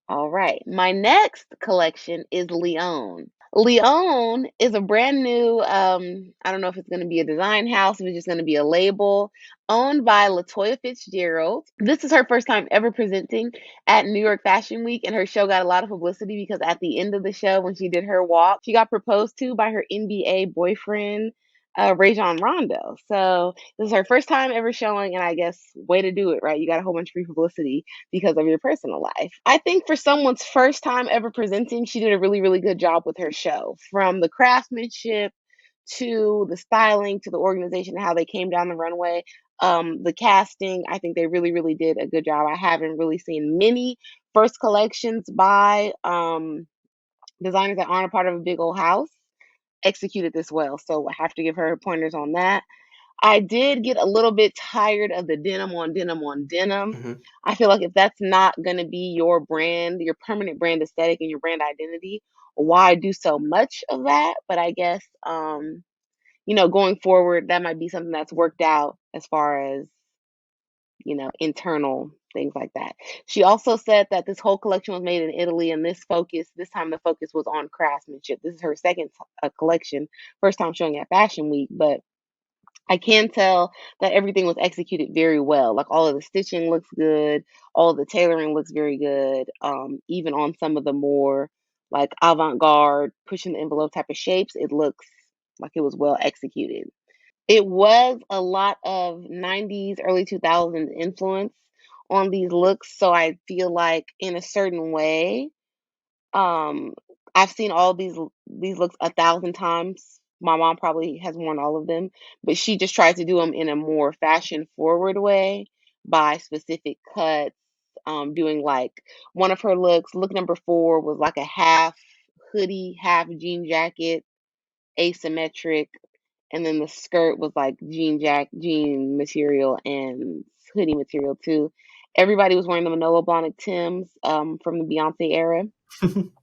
All right. My next collection is Lionne. Lionne is a brand new, I don't know if it's going to be a design house, if it's just going to be a label, owned by Latoya Fitzgerald. This is her first time ever presenting at New York Fashion Week, and her show got a lot of publicity because at the end of the show, when she did her walk, she got proposed to by her NBA boyfriend, Rajon Rondo. So this is her first time ever showing, and I guess way to do it, right? You got a whole bunch of free publicity because of your personal life. I think for someone's first time ever presenting, she did a really, really good job with her show. From the craftsmanship to the styling to the organization, how they came down the runway, the casting, I think they really, really did a good job. I haven't really seen many first collections by designers that aren't a part of a big old house executed this well. So I have to give her pointers on that. I did get a little bit tired of the denim on denim on denim. Hmm. I feel like if that's not going to be your brand, your permanent brand aesthetic and your brand identity, why do so much of that? But I guess, going forward, that might be something that's worked out as far as, internal things like that. She also said that this whole collection was made in Italy and this time the focus was on craftsmanship. This is her second collection, first time showing at Fashion Week, but I can tell that everything was executed very well. Like all of the stitching looks good, all of the tailoring looks very good. Even on some of the more like avant-garde, pushing the envelope type of shapes, it looks like it was well executed. It was a lot of 90s, early 2000s influence on these looks, so I feel like in a certain way, um, I've seen all these looks 1,000 times. My mom probably has worn all of them, but she just tries to do them in a more fashion forward way by specific cuts. Doing like one of her looks, look number 4 was like a half hoodie, half jean jacket, asymmetric, and then the skirt was like jean material and hoodie material too. Everybody was wearing the Manolo Blahnik Tims from the Beyonce era.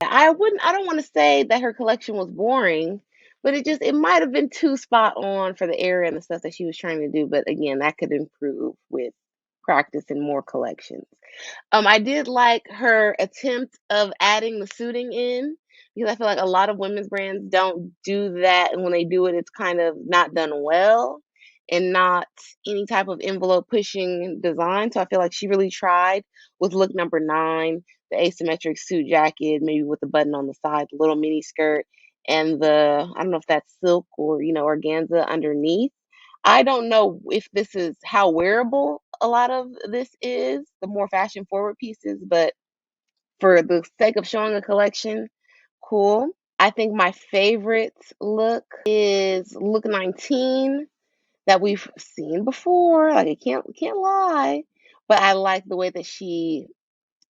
I don't want to say that her collection was boring, but it might have been too spot on for the era and the stuff that she was trying to do. But again, that could improve with practice and more collections. I did like her attempt of adding the suiting in because I feel like a lot of women's brands don't do that, and when they do it, it's kind of not done well and not any type of envelope pushing design. So I feel like she really tried with look number 9, the asymmetric suit jacket, maybe with the button on the side, the little mini skirt, and I don't know if that's silk or organza underneath. I don't know if this is how wearable a lot of this is, the more fashion forward pieces, but for the sake of showing a collection, cool. I think my favorite look is look 19 that we've seen before. Like I can't lie, but I like the way that she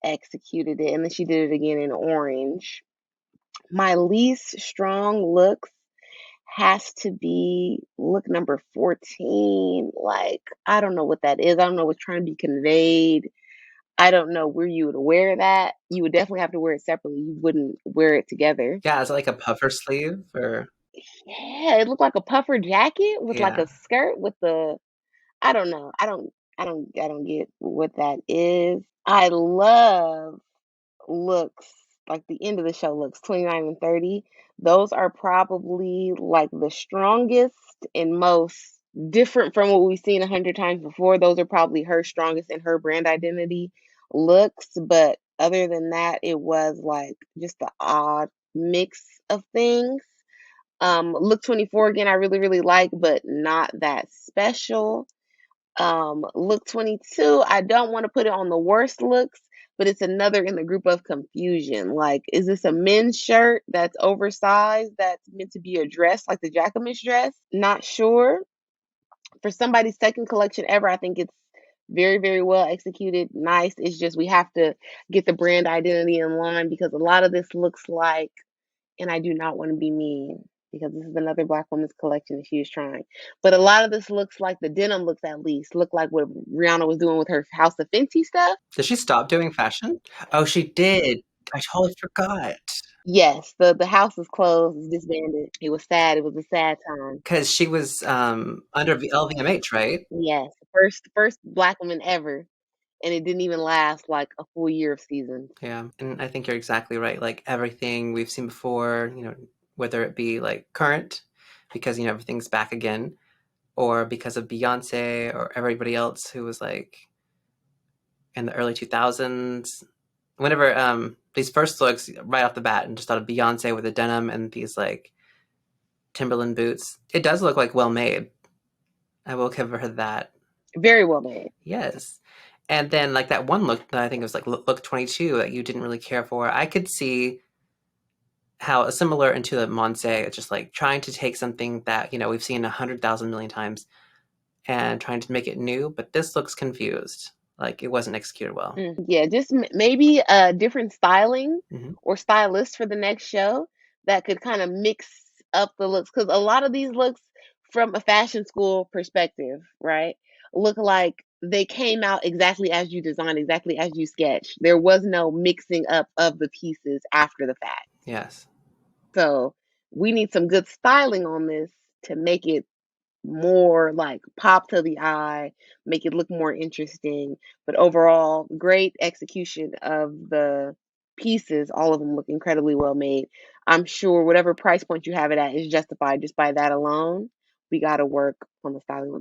executed it, and then she did it again in orange. My least strong look has to be look number 14. Like, I don't know what that is. I don't know what's trying to be conveyed. I don't know where you would wear that. You would definitely have to wear it separately. You wouldn't wear it together. Yeah, is it like a puffer sleeve or Yeah, it looked like a puffer jacket with like yeah. a skirt with the I don't know. I don't get what that is. I love looks like the end of the show looks 29 and 30. Those are probably like the strongest and most different from what we've seen 100 times before. Those are probably her strongest and her brand identity looks, but other than that it was like just the odd mix of things. Look 24 again I really really like, but not that special. Look 22, I don't want to put it on the worst looks, but it's another in the group of confusion. Like, is this a men's shirt that's oversized that's meant to be a dress, like the Jacquemus dress? Not sure. For somebody's second collection ever, I think it's very, very well executed. Nice. It's just we have to get the brand identity in line because a lot of this looks like, and I do not want to be mean because this is another Black woman's collection that she was trying. But a lot of this looks like the denim looks at least look like what Rihanna was doing with her House of Fenty stuff. Did she stop doing fashion? Oh, she did. I totally forgot. Yes, the house is closed, it's disbanded. It was sad. It was a sad time. Because she was under LVMH, right? Yes, first Black woman ever. and it didn't even last like a full year of seasons. Yeah, and I think you're exactly right. Like everything we've seen before, whether it be like current, because everything's back again, or because of Beyonce or everybody else who was like in the early 2000s. Whenever these first looks right off the bat, and just thought of Beyonce with the denim and these like Timberland boots, it does look like well made. I will give her that. Very well made. Yes. And then like that one look that I think it was like look 22 that you didn't really care for. I could see how similar into the Monse, it's just like trying to take something that, we've seen 100,000 million times and trying to make it new, but this looks confused. Like it wasn't executed well. Yeah, just maybe a different styling Hmm. or stylist for the next show that could kind of mix up the looks, because a lot of these looks from a fashion school perspective, right, look like they came out exactly as you designed, exactly as you sketched. There was no mixing up of the pieces after the fact. Yes. So we need some good styling on this to make it more like pop to the eye, make it look more interesting. But overall, great execution of the pieces. All of them look incredibly well made. I'm sure whatever price point you have it at is justified just by that alone. We got to work on the styling